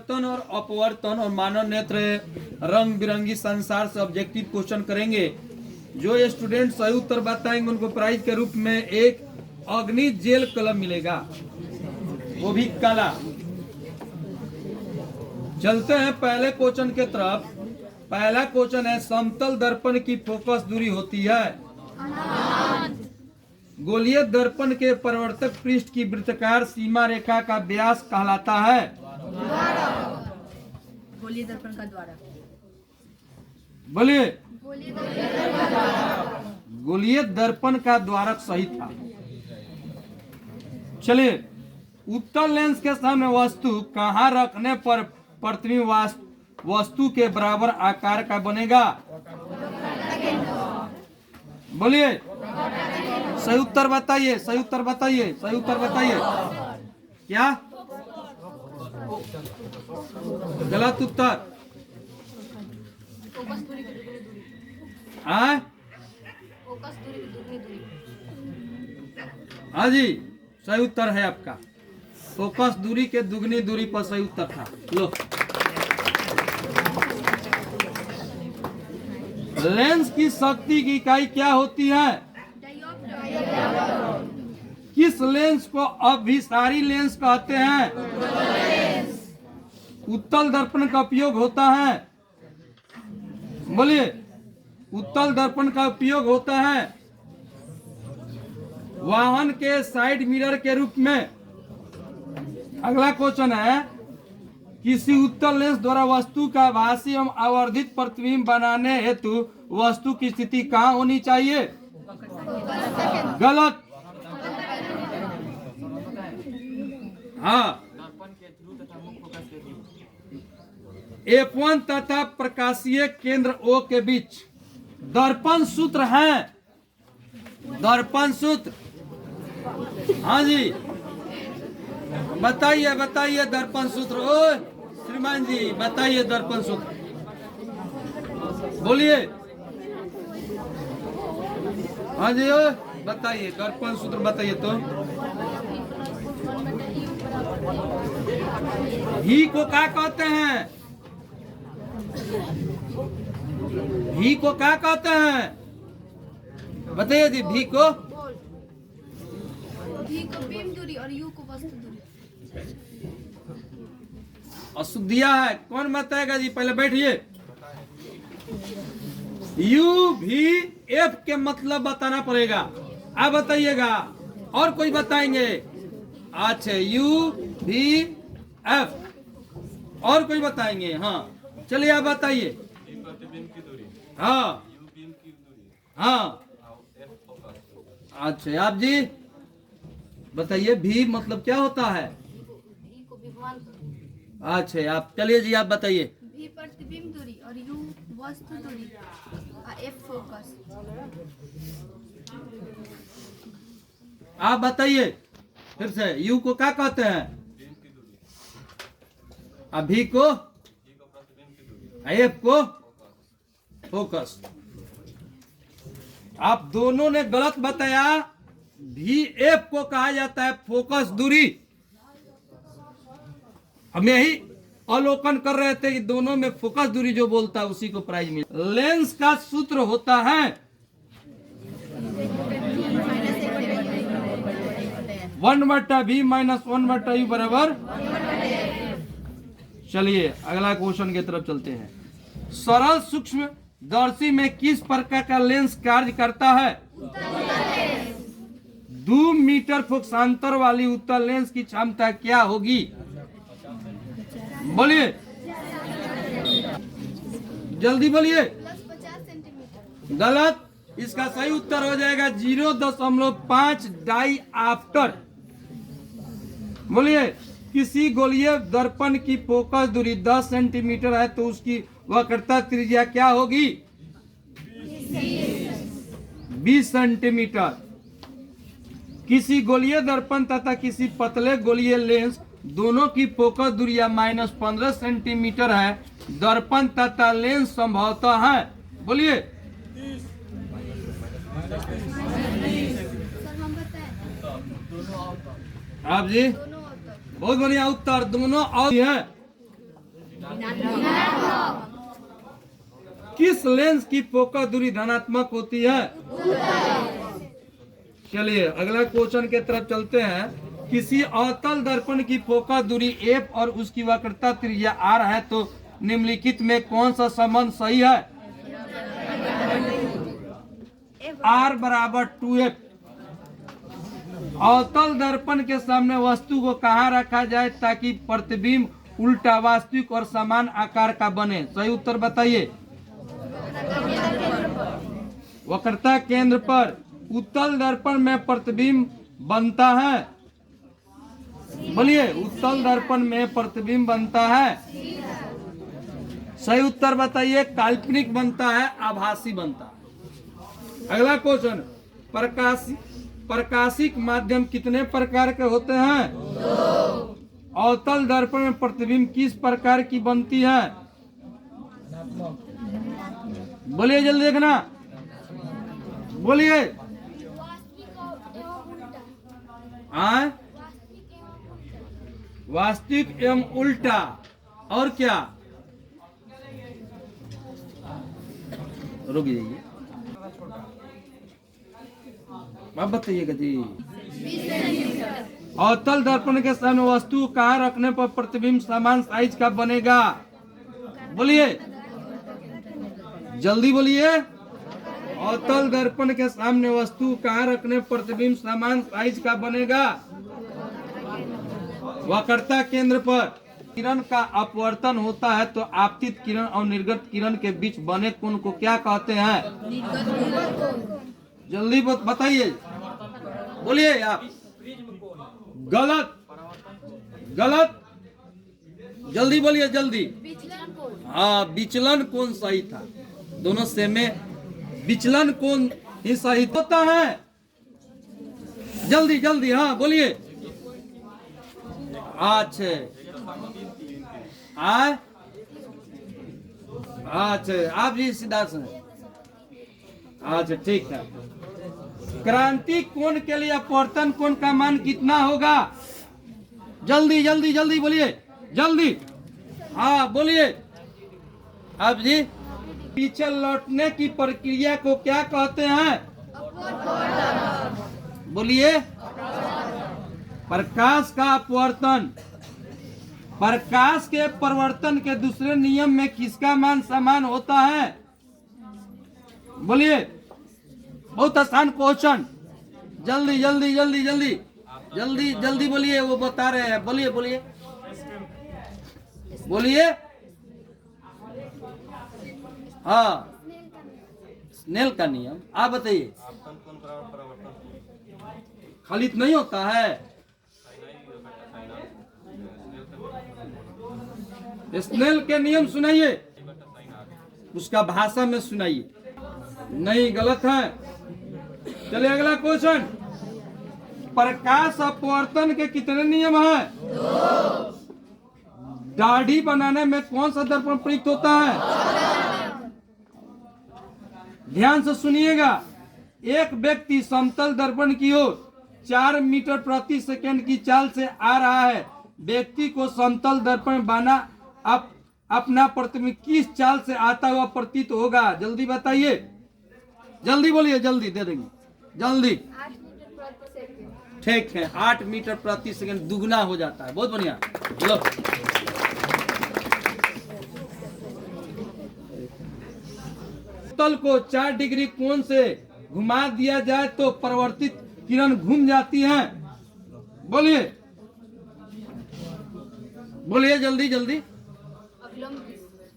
परावर्तन और अपवर्तन और मानव नेत्र रंग बिरंगी संसार से ऑब्जेक्टिव क्वेश्चन करेंगे। जो स्टूडेंट सही उत्तर बताएंगे उनको प्राइज के रूप में एक अग्नि जेल कलम मिलेगा, वो भी काला। चलते हैं पहले क्वेश्चन के तरफ। पहला क्वेश्चन है, समतल दर्पण की फोकस दूरी होती है। गोलीय दर्पण के परावर्तक पृष्ठ की वृत्ताकार सीमा रेखा का व्यास कहलाता है। गोलीय दर्पण का द्वारा। बोलिए। गोलीय दर्पण का द्वारक सही था। चलिए, उत्तल लेंस के सामने वस्तु कहाँ रखने पर प्रतिबिंब वस्तु के बराबर आकार का बनेगा? बोलिए। सही उत्तर बताइए, सही उत्तर बताइए, सही उत्तर बताइए। क्या गलत उत्तर? हाँ जी, सही उत्तर है आपका। फोकस दूरी के दुगनी दूरी पर सही उत्तर था। लो, लेंस की शक्ति की इकाई क्या होती है? किस लेंस को अभिसारी लेंस कहते हैं? उत्तल दर्पण का उपयोग होता है। बोलिए। उत्तल दर्पण का उपयोग होता है वाहन के साइड मिरर के रूप में। अगला क्वेश्चन है, किसी उत्तल लेंस द्वारा वस्तु का आभासी एवं आवर्धित प्रतिबिंब बनाने हेतु वस्तु की स्थिति कहाँ होनी चाहिए? गलत। हाँ, F1 तथा प्रकाशीय केंद्र O के बीच दर्पण सूत्र है। दर्पण सूत्र। हाँ जी, बताइए बताइए दर्पण सूत्र। ओ श्रीमान जी, बताइए दर्पण सूत्र, बोलिए। हाँ जी, ओ बताइए दर्पण सूत्र बताइए तो। ही को क्या कहते हैं? भी को क्या कहते हैं? बताइए जी। भी को बीम दूरी और यू को वस्तु दूरी। अशुद्धिया है, कौन बताएगा जी? पहले बैठिए। यू भी एफ के मतलब बताना पड़ेगा। आप बताइएगा, और कोई बताएंगे? अच्छा, यू भी एफ, और कोई बताएंगे? हाँ, चलिए आप बताइए। हाँ हाँ, अच्छा आप जी बताइए, भी मतलब क्या होता है? अच्छा, आप चलिए जी, आप बताइए। भी प्रतिबिंब दूरी और यू वस्तु दूरी और एफ फोकस। आप बताइए फिर से। यू को क्या कहते हैं? अभी को, एफ को फोकस। आप दोनों ने गलत बताया। भी एफ को कहा जाता है फोकस दूरी। हम यही अवलोकन कर रहे थे कि दोनों में फोकस दूरी जो बोलता है उसी को प्राइज मिले। लेंस का सूत्र होता है 1/v माइनस 1/u बराबर। चलिए अगला क्वेश्चन की तरफ चलते हैं। सरल सूक्ष्म दर्शी में किस प्रकार का लेंस कार्य करता है? 2 मीटर फोकसांतर वाली उत्तल लेंस की क्षमता क्या होगी? बोलिए, जल्दी बोलिए। 50 सेंटीमीटर। गलत। इसका सही उत्तर हो जाएगा 0.5 डाई आफ्टर। बोलिए। किसी गोलीय दर्पण की फोकस दूरी 10 सेंटीमीटर है तो उसकी वक्रता त्रिज्या क्या होगी? 20 सेंटीमीटर। किसी गोलीय दर्पण तथा किसी पतले गोलीय लेंस दोनों की फोकस दूरियां -15 सेंटीमीटर है। दर्पण तथा लेंस संभवतः है। बोलिए। आप जी बहुत बढ़िया उत्तर। दोनों और है। किस लेंस की फोकस दूरी धनात्मक होती है? चलिए अगला क्वेश्चन के तरफ चलते हैं। किसी अवतल दर्पण की फोकस दूरी f और उसकी वक्रता त्रिज्या r है तो निम्नलिखित में कौन सा संबंध सही है? r बराबर 2f। अवतल दर्पण के सामने वस्तु को कहाँ रखा जाए ताकि प्रतिबिंब उल्टा वास्तविक और समान आकार का बने? सही उत्तर बताइए। वक्रता केंद्र पर। उत्तल दर्पण में प्रतिबिंब बनता है। बोलिए, उत्तल दर्पण में प्रतिबिंब बनता है। सही उत्तर बताइए। काल्पनिक बनता है, आभासी बनता है। अगला क्वेश्चन, प्रकाशिक माध्यम कितने प्रकार के होते हैं? अवतल दर्पण में प्रतिबिंब किस प्रकार की बनती है? बोलिए, जल्दी देखना, बोलिए। वास्तविक एवं उल्टा। और क्या? रुक जाइए, आप बताइएगा जी। अवतल दर्पण के सामने वस्तु कहाँ रखने पर प्रतिबिंब समान साइज का बनेगा? बोलिए, जल्दी बोलिए। अवतल दर्पण के सामने वस्तु कहाँ रखने पर प्रतिबिंब समान साइज का बनेगा? वक्रता केंद्र पर। किरण का अपवर्तन होता है तो आपतित किरण और निर्गत किरण के बीच बने कोण को क्या कहते हैं? जल्दी बताइए, बोलिए आप। गलत, गलत, जल्दी बोलिए, जल्दी। हाँ, विचलन कोण सही था। दोनों से में विचलन कोण ही सही होता है। जल्दी जल्दी, हाँ बोलिए। अच्छा, अच्छा, आप जी सिद्धार्थ हैं। अच्छा, ठीक है। क्रांति कोण के लिए अपवर्तन कोण का मान कितना होगा? जल्दी जल्दी जल्दी बोलिए, जल्दी। हाँ बोलिए आप जी। पीछे लौटने की प्रक्रिया को क्या कहते हैं? बोलिए। प्रकाश का अपवर्तन। प्रकाश के परिवर्तन के दूसरे नियम में किसका मान समान होता है? बोलिए, बहुत आसान क्वेश्चन। जल्दी जल्दी जल्दी जल्दी जल्दी जल्दी बोलिए, वो बता रहे हैं। बोलिए बोलिए बोलिए। हाँ, स्नेल का नियम। आप बताइए। खाली नहीं होता है। स्नेल के नियम सुनाइए, उसका भाषा में सुनाइए। नहीं, गलत है। चलिए अगला क्वेश्चन। प्रकाश अपवर्तन के कितने नियम हैं? दाढ़ी बनाने में कौन सा दर्पण प्रयुक्त होता है? ध्यान से सुनिएगा। एक व्यक्ति समतल दर्पण की ओर 4 मीटर प्रति सेकंड की चाल से आ रहा है। व्यक्ति को समतल दर्पण बना अपना प्रतिबिंब किस चाल से आता हुआ प्रतीत होगा? जल्दी बताइए, जल्दी बोलिए, जल्दी दे देंगे, जल्दी। 8 मीटर प्रति सेकंड। ठीक है, 8 मीटर प्रति सेकंड दुगना हो जाता है। बहुत बढ़िया। लो, तल को 4 डिग्री कोण से घुमा दिया जाए तो परिवर्तित किरण घूम जाती है। बोलिए बोलिए, जल्दी जल्दी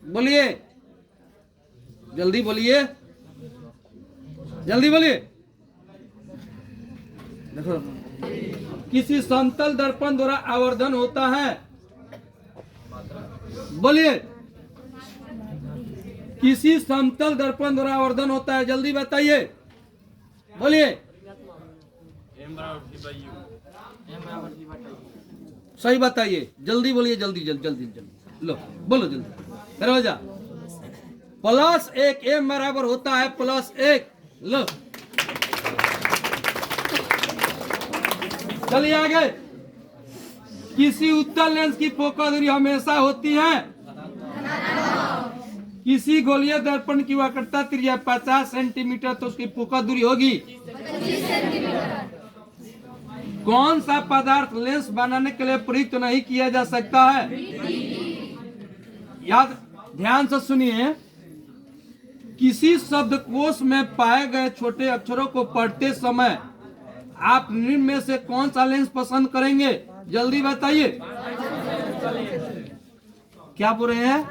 बोलिए, जल्दी बोलिए, जल्दी बोलिए। देखो, किसी समतल दर्पण द्वारा आवर्धन होता है। बोलिए, किसी समतल दर्पण द्वारा आवर्धन होता है। जल्दी बताइए, बोलिए। सही बताइए, जल्दी बोलिए, जल्दी जल्दी जल्दी जल्दी। लो, बोलो जल्दी। दरवाजा +1 m बराबर होता है +1। लो, चलिए आगे। किसी उत्तल लेंस की फोकस दूरी हमेशा होती है। किसी गोलीय दर्पण की वक्रता त्रिज्या 50 सेंटीमीटर तो उसकी फोकस दूरी होगी। कौन सा पदार्थ लेंस बनाने के लिए प्रयुक्त नहीं किया जा सकता है? याद ध्यान से सुनिए। किसी शब्दकोश में पाए गए छोटे अक्षरों को पढ़ते समय आप निम्न में से कौन सा लेंस पसंद करेंगे? जल्दी बताइए। क्या बोल रहे हैं?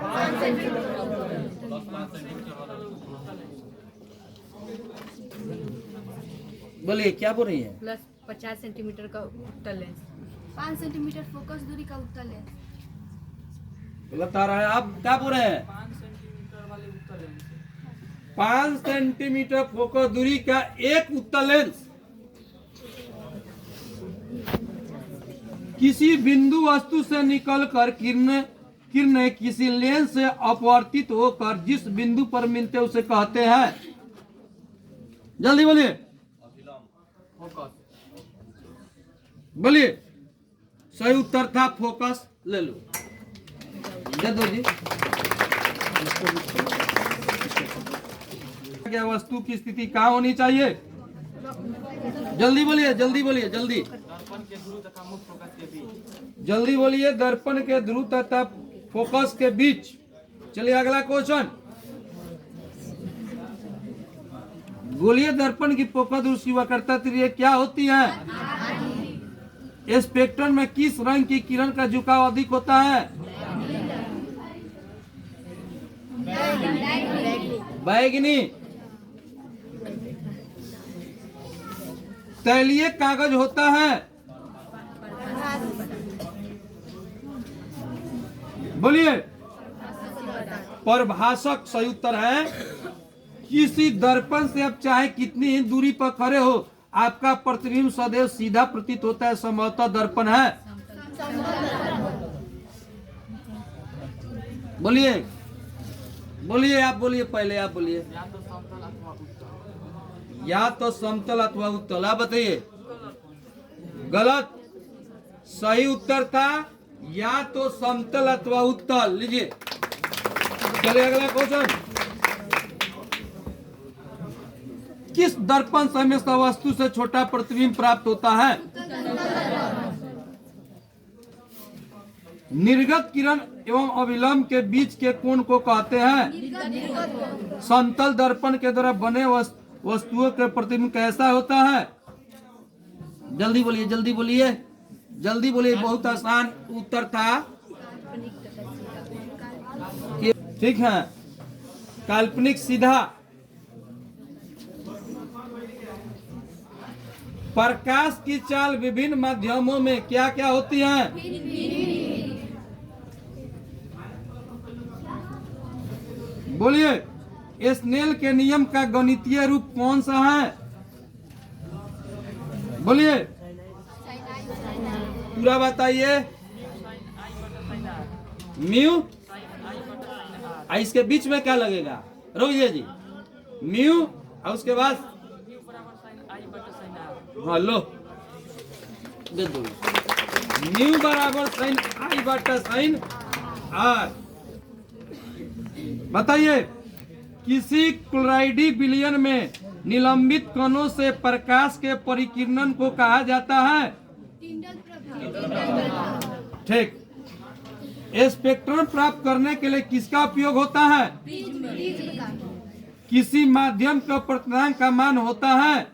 बोलिए क्या बोल रही है? प्लस 50 सेंटीमीटर का उत्तल लेंस। 5 सेंटीमीटर फोकस दूरी का उत्तल लेंस। बता रहा है। आप क्या बोल रहे हैं? 5 सेंटीमीटर फोकस दूरी का एक उत्तल लेंस किसी बिंदु वस्तु से निकलकर किरणें किसी लेंस से अपवर्तित होकर जिस बिंदु पर मिलते उसे कहते हैं। जल्दी बोलिए। बोलिए। सही उत्तर था फोकस। ले लो, दे दो जी। क्या वस्तु की स्थिति कहाँ होनी चाहिए? जल्दी बोलिए, जल्दी बोलिए, जल्दी जल्दी बोलिए। दर्पण के ध्रुव तथा फोकस के बीच। चलिए अगला क्वेश्चन। गोलीय दर्पण की फोकस उसकी वक्रता त्रिज्या क्या होती है? स्पेक्ट्रम में किस रंग की किरण का झुकाव अधिक होता है? बैगनी। तैलीय कागज होता है? बोलिए। परभाषक सही उत्तर है। किसी दर्पण से आप चाहे कितनी ही दूरी पर खड़े हो आपका प्रतिबिंब सदैव सीधा प्रतीत होता है। संभवतः दर्पण है। बोलिए, बोलिए, आप बोलिए, पहले आप बोलिए। या तो समतल अथवा उत्तल। आप बताइए। गलत। सही उत्तर था या तो समतल अथवा उत्तल। लीजिए। चलिए अगला क्वेश्चन। किस दर्पण से हमेशा वस्तु से छोटा प्रतिबिंब प्राप्त होता है? निर्गत किरण एवं अभिलंब के बीच के कोण को कहते हैं। समतल दर्पण के द्वारा बने वस्तुओं के प्रतिबिंब कैसा होता है? जल्दी बोलिए, जल्दी बोलिए, जल्दी बोलिए। बहुत आसान उत्तर था। ठीक है। काल्पनिक सीधा। प्रकाश की चाल विभिन्न माध्यमों में क्या क्या होती है? बोलिए। स्नेल के नियम का गणितीय रूप कौन सा है? बोलिए, पूरा बताइए। म्यू। इसके बीच में क्या लगेगा? रोइए जी। म्यू और उसके बाद हाँ लो दे दो। म्यू बराबर साइन आई बटा साइन आर। बताइए। किसी क्लोराइडी विलयन में निलंबित कणों से प्रकाश के परिकिरणन को कहा जाता है? ठीक। स्पेक्ट्रम प्राप्त करने के लिए किसका उपयोग होता है? किसी माध्यम का अपवर्तनांक का मान होता है?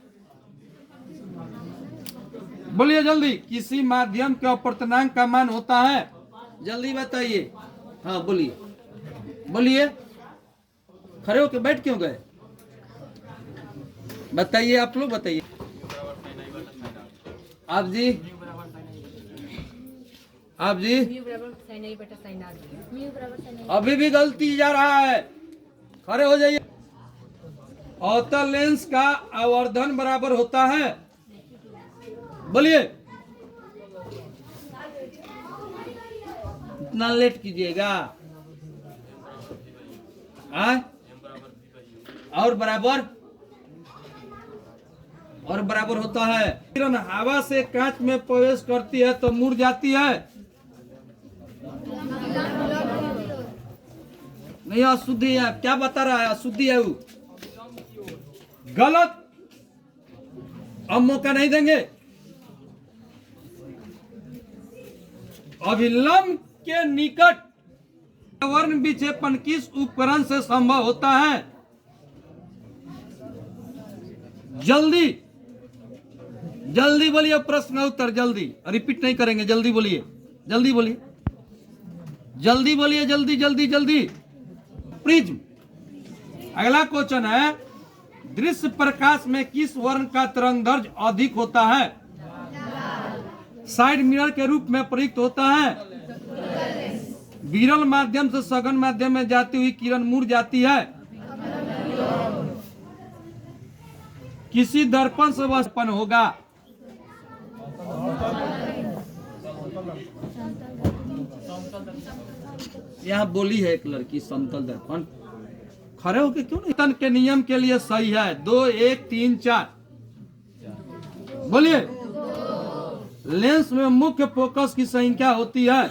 बोलिए जल्दी। किसी माध्यम के अपवर्तनांक का मान होता है? जल्दी बताइए। हाँ बोलिए, बोलिए। खड़े होके बैठ क्यों गए? बताइए, आप लोग बताइए। आप जी, आप जी। अभी भी गलती जा रहा है। खड़े हो जाइए। अवतल लेंस का आवर्धन बराबर होता है? बोलिए। इतना लेट कीजिएगा। और बराबर होता है। किरण हवा से कांच में प्रवेश करती है तो मुड़ जाती है। नहीं अशुद्धि है, क्या बता रहा है? अशुद्धि है वो, गलत। अब मौका नहीं देंगे। अभिलंब के निकट वर्ण विक्षेपण किस उपकरण से संभव होता है? जल्दी जल्दी बोलिए, प्रश्न उत्तर जल्दी, रिपीट नहीं करेंगे, जल्दी बोलिए, जल्दी बोलिए, जल्दी बोलिए, जल्दी जल्दी जल्दी। प्रिज्म। अगला क्वेश्चन है, दृश्य प्रकाश में किस वर्ण का तरंगदैर्घ्य अधिक होता है? साइड मिरर के रूप में प्रयुक्त होता है। विरल माध्यम से सघन माध्यम में जाती हुई किरण मुड़ जाती है। किसी दर्पण से वह उत्पन्न होगा। यहाँ बोली है एक लड़की, समतल दर्पण। खड़े होके क्यों नहीं? तन के नियम के लिए सही है। 2 1 3 4 बोलिए। लेंस में मुख्य फोकस की संख्या होती है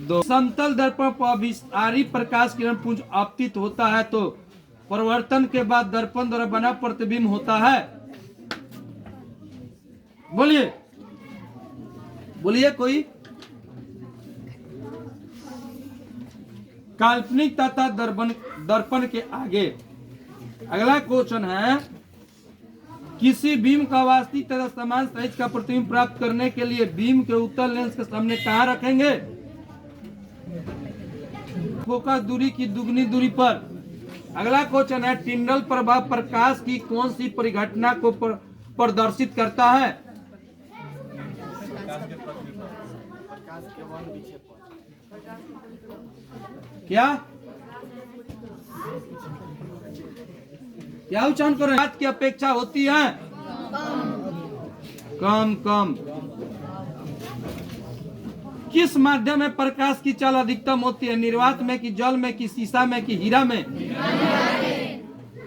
2। समतल दर्पण पर अभिसारी प्रकाश किरण पुंज आपतित होता है तो परिवर्तन के बाद दर्पण द्वारा बना प्रतिबिंब होता है। बोलिए बोलिए कोई। काल्पनिक तथा दर्पण के आगे। अगला क्वेश्चन है, किसी बीम का वास्तविक तथा समान साइज का प्रतिबिंब प्राप्त करने के लिए बीम के उत्तल लेंस के सामने कहां रखेंगे? फोकस दूरी की दुगनी दूरी पर। अगला क्वेश्चन है, टिंडल प्रभाव प्रकाश की कौन सी परिघटना को प्रदर्शित करता है? क्या क्या उच्चारण करें? बात की अपेक्षा होती है कम कम। किस माध्यम में प्रकाश की चाल अधिकतम होती है? निर्वात में कि जल में कि शीशा में कि हीरा में?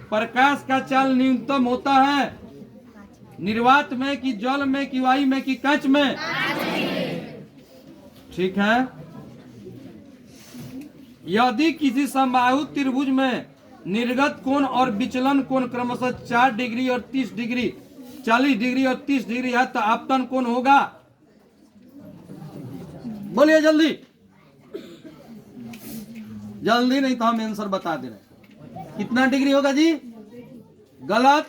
प्रकाश का चाल न्यूनतम होता है निर्वात में कि जल में कि वायु में कि कांच में? ठीक है। यदि किसी समबाहु त्रिभुज में निर्गत कोण और विचलन कोण क्रमशः 4 डिग्री और 30 डिग्री, 40 डिग्री और 30 डिग्री है तो आपतन कोण होगा? बोलिए जल्दी जल्दी, नहीं तो हम आंसर बता दे रहे। कितना डिग्री होगा जी? गलत।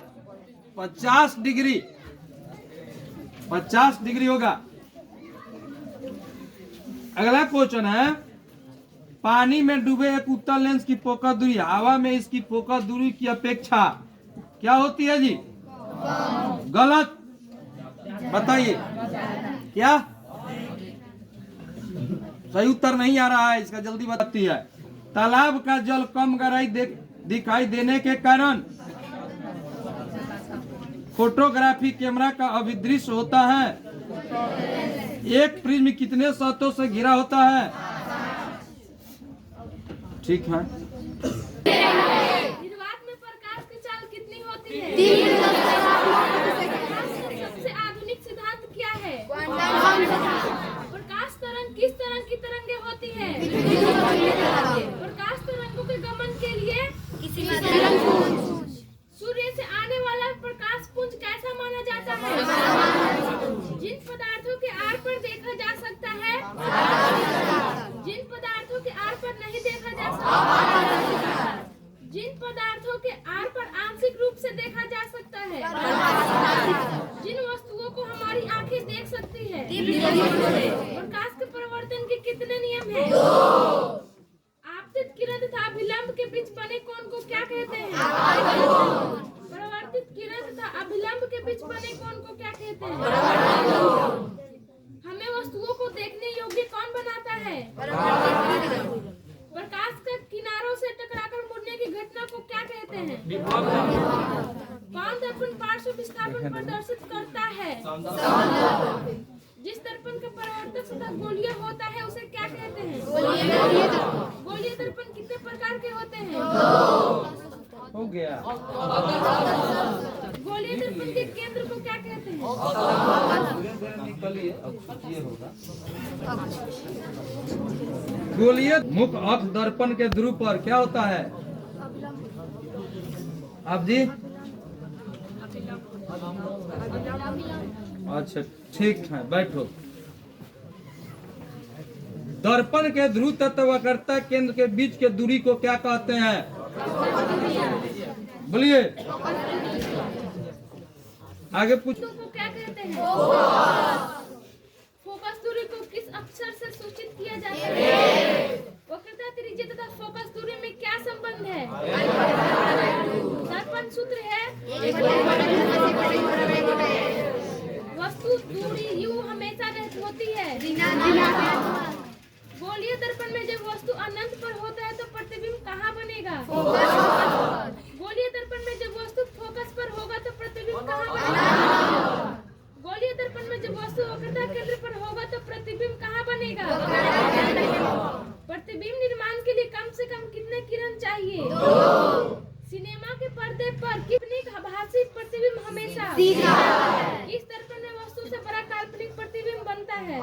50 डिग्री, 50 डिग्री होगा। अगला क्वेश्चन है, पानी में डूबे एक उत्तल लेंस की फोकस दूरी हवा में इसकी फोकस दूरी की अपेक्षा क्या होती है जी? गलत। बताइए क्या? सही उत्तर नहीं आ रहा है इसका, जल्दी बताती है। तालाब का जल कम गहराई दिखाई देने के कारण फोटोग्राफी कैमरा का अभिदृश्य होता है। एक प्रिज्म कितने सतहों से घिरा होता है? ठीक है। निर्वात में प्रकाश की चाल कितनी होती है? सबसे आधुनिक सिद्धांत क्या है? प्रकाश तरंग किस तरह की तरंगे होती है? प्रकाश तरंगों के गमन के लिए सूर्य से आने वाला प्रकाश पुंज कैसा माना जाता है? जिन पदार्थों के आर पर देखा जा सकता है, जिन पदार्थों के आर पर नहीं देखा जा सकता, जिन पदार्थों के आर पर आंशिक रूप से देखा जा सकता है, जिन वस्तुओं को हमारी आंखें देख सकती है। प्रकाश के परिवर्तन के कितने नियम हैं? आपतित किरण तथा अभिलंब के बीच बने कोण को क्या कहते हैं? परावर्तित किरण तथा अभिलंब के बीच बने कोण को क्या कहते हैं? हमें वस्तुओं को देखने योग्य कौन बनाता है? प्रकाश के किनारों से टकराकर मुड़ने की घटना को क्या कहते हैं? कौन दर्पण पार्श्व विस्थापन प्रदर्शित करता है? जिस दर्पण का परावर्तक सतह गोलीय होता है उसे क्या कहते हैं? गोलीय दर्पण कितने प्रकार के होते हैं? हो गया। गोलीय दर्पण के केंद्र को क्या कहते हैं? गोलीय मुख अक्ष दर्पण के ध्रुव पर क्या होता है? आप जी? अच्छा ठीक है, बैठो। दर्पण के ध्रुव तत्व वक्रता केंद्र के बीच के दूरी को क्या कहते हैं? बोलिए, आगे पूछ। को क्या कहते हैं? फोकस दूरी को किस अक्षर से सूचित किया जाता है? वक्रता त्रिज्या तथा फोकस दूरी में क्या संबंध है? दर्पण सूत्र है वस्तु दूरी यू हमेशा होती है। गोलीय दर्पण में जब वस्तु अनंत पर होता है तो प्रतिबिंब कहाँ बनेगा? गोलीय दर्पण में जब वस्तु फोकस पर होगा तो प्रतिबिंब कहाँ बनेगा? गोलीय दर्पण में जब वस्तु वक्रता केंद्र पर होगा तो प्रतिबिंब कहाँ बनेगा? प्रतिबिंब निर्माण के लिए कम से कम कितने किरण चाहिए? सिनेमा के पर्दे पर कितनी आभासी प्रतिबिंब हमेशा? इस दर्पण में वस्तु से बड़ा काल्पनिक प्रतिबिंब बनता है।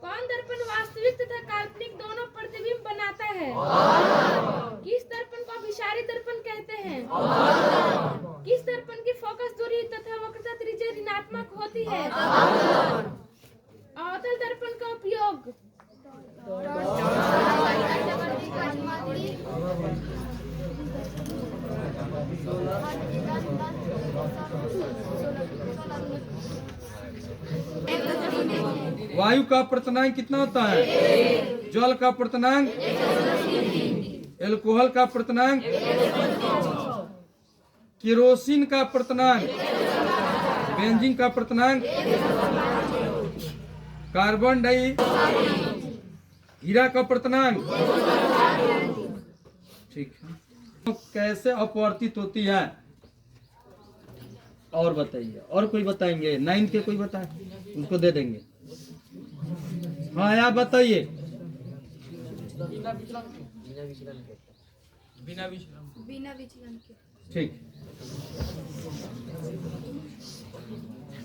कौन दर्पण वास्तविक तथा काल्पनिक दोनों प्रतिबिंब बनाता है? किस दर्पण को अभिसारी दर्पण कहते हैं? किस दर्पण की फोकस दूरी तथा वक्रता त्रिज्या ऋणात्मक होती है? अवतल दर्पण का उपयोग वायु का अपर्तनांक कितना होता है? जल का अपर्तनांक, एल्कोहल का अपर्तनांक, केरोसिन का अपर्तनांक, बेंजीन का अपर्तनांक, कार्बन डाई, हीरा का अपर्तनांक। ठीक है, तो कैसे अपवर्तित होती है और बताइए। और कोई बताएंगे? 9 के कोई बताए, उनको दे देंगे। हाँ आप बताइए। बिना विचलन के। ठीक।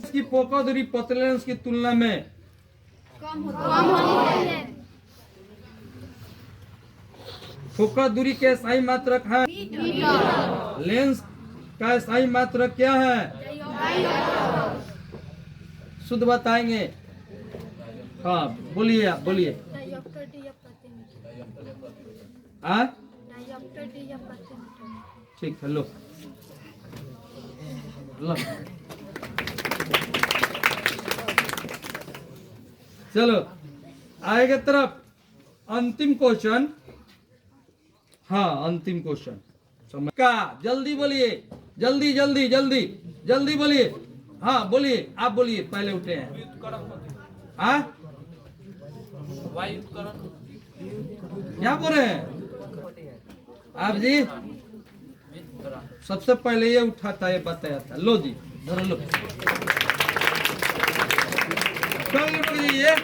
इसकी फोकस दूरी पतले लेंस की तुलना में कम होती है। फोकस दूरी के सही मात्रक है। लेंस का सही मात्रक क्या है? शुद्ध बताएंगे। हाँ बोलिए, आप बोलिए। हाँ ठीक है, लो लो। चलो आगे तरफ अंतिम क्वेश्चन। हाँ अंतिम क्वेश्चन समझ का, जल्दी बोलिए, जल्दी जल्दी जल्दी जल्दी बोलिए। हाँ बोलिए, आप बोलिए, पहले उठे हैं। हाँ क्या बोल रहे हैं आप जी? सबसे पहले ये उठाता है, बताया था। लो जी, धरो लो। ये